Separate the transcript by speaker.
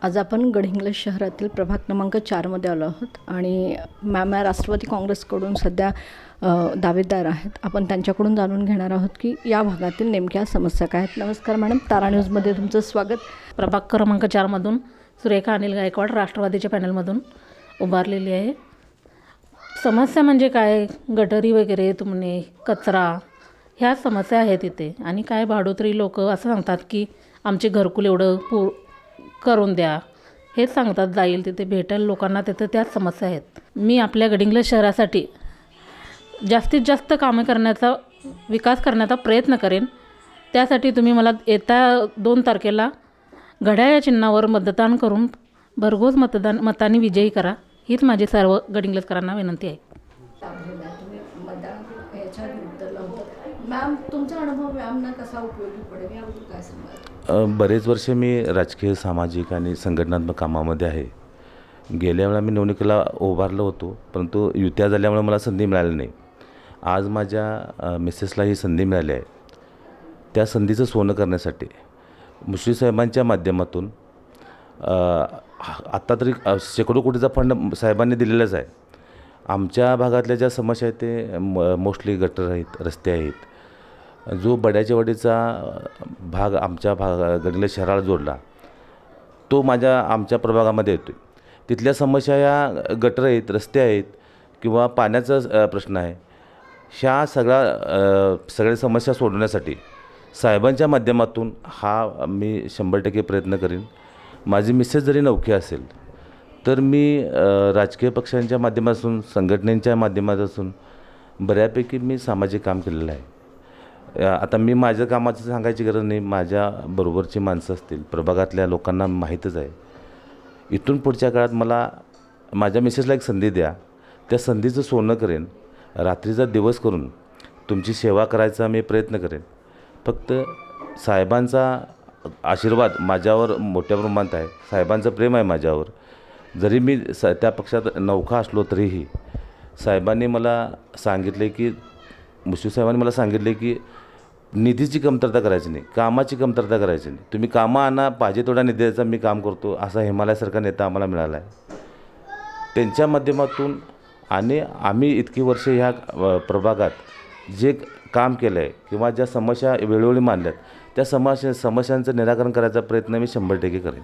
Speaker 1: आज आपण गडहिंग्लज शहरातील प्रभाग क्रमांक 4मध्ये आलो आहोत आणि मॅम राष्ट्रवादी काँग्रेसकडून सध्या दावेदार आहेत. आपण त्यांच्याकडून जाणून घेणार आहोत की या भागातील नेमक्या समस्या काय आहेत. नमस्कार मॅडम, तारा न्यूजमध्ये तुमचं स्वागत.
Speaker 2: प्रभाग क्रमांक 4मधून सुरेखा अनिल गायकवाड राष्ट्रवादीच्या पॅनलमधून उभारलेली आहे. समस्या म्हणजे काय, गटारी वगैरे तुमने कचरा ह्या समस्या आहेत इथे. आणि काय भाडोत्री लोक असं सांगतात की आमचे घरकुल एवढं करून द्या, हेच सांगतात. जाईल तिथे भेटेल लोकांना, तिथे त्याच समस्या आहेत. मी आपल्या गडिंग्लज शहरासाठी जास्तीत जास्त कामे करण्याचा, विकास करण्याचा प्रयत्न करेन. त्यासाठी तुम्ही मला येत्या 2 तारखेला घड्याळ या चिन्हावर मतदान करून भरघोस मतांनी विजयी करा, हीच माझी सर्व गडिंग्लजकरांना विनंती आहे.
Speaker 1: मॅम, तुमचा अनुभव मॅमना कसा उपयोगी पडेल याबद्दल काय सांगाल?
Speaker 3: बरेच वर्ष मी राजकीय, सामाजिक आणि संघटनात्मक कामामध्ये आहे. गेल्या वेळा मी निवडणुकीला उभारलो होतो, परंतु युत्या झाल्यामुळे मला संधी मिळाली नाही. आज माझ्या मिसेसला ही संधी मिळाली आहे. त्या संधीचं सोनं करण्यासाठी मुश्रीफ साहेबांच्या माध्यमातून आत्ता तरी शेकडो कोटीचा फंड साहेबांनी दिलेलाच आहे. आमच्या भागातल्या ज्या समस्या आहेत ते मोस्टली गटर आहेत, रस्ते आहेत. जो बड्याच्या वाडीचा भाग आमच्या गडिंग्लज शहराला जोडला, तो आमच्या प्रभागामध्ये येतो आहे. तिथल्या समस्या या गटर आहेत, रस्ते आहेत किंवा पाण्याचा प्रश्न आहे. ह्या सगळ्या समस्या सोडवण्यासाठी साहेबांच्या माध्यमातून मी 100% प्रयत्न करीन. माझी मिसेस जरी नौकी असेल तर मी राजकीय पक्षांच्या माध्यमातून, संघटनेच्या माध्यमातून बऱ्यापैकी मी सामाजिक काम केलेलं आहे. आता मी माझ्या कामाचं सांगायची गरज नाही. माझ्या बरोबरची माणसं असतील, प्रभागातल्या लोकांना माहीतच आहे. इथून पुढच्या काळात मला माझ्या मिसेसला एक संधी द्या, त्या संधीचं सोनं करेन. रात्रीचा दिवस करून तुमची सेवा करायचा मी प्रयत्न करेन. फक्त साहेबांचा आशीर्वाद माझ्यावर मोठ्या प्रमाणात आहे. साहेबांचं प्रेम आहे माझ्यावर. जरी मी त्या पक्षात नौका असलो तरीही साहेबांनी मला सांगितले की, मुश्रीफ साहेबांनी मला सांगितले की निधीची कमतरता करायची नाही, कामाची कमतरता करायची नाही. तुम्ही कामं आणा, पाहिजे तेवढा निधी द्यायचा, मी काम करतो. असा हिमालयासारखा नेता आम्हाला मिळाला आहे. त्यांच्या माध्यमातून आणि आम्ही इतकी वर्ष ह्या प्रभागात जे काम केलं आहे किंवा ज्या समस्या वेळोवेळी मांडल्यात, त्या समस्यांचं निराकरण करायचा प्रयत्न मी 100% करेन.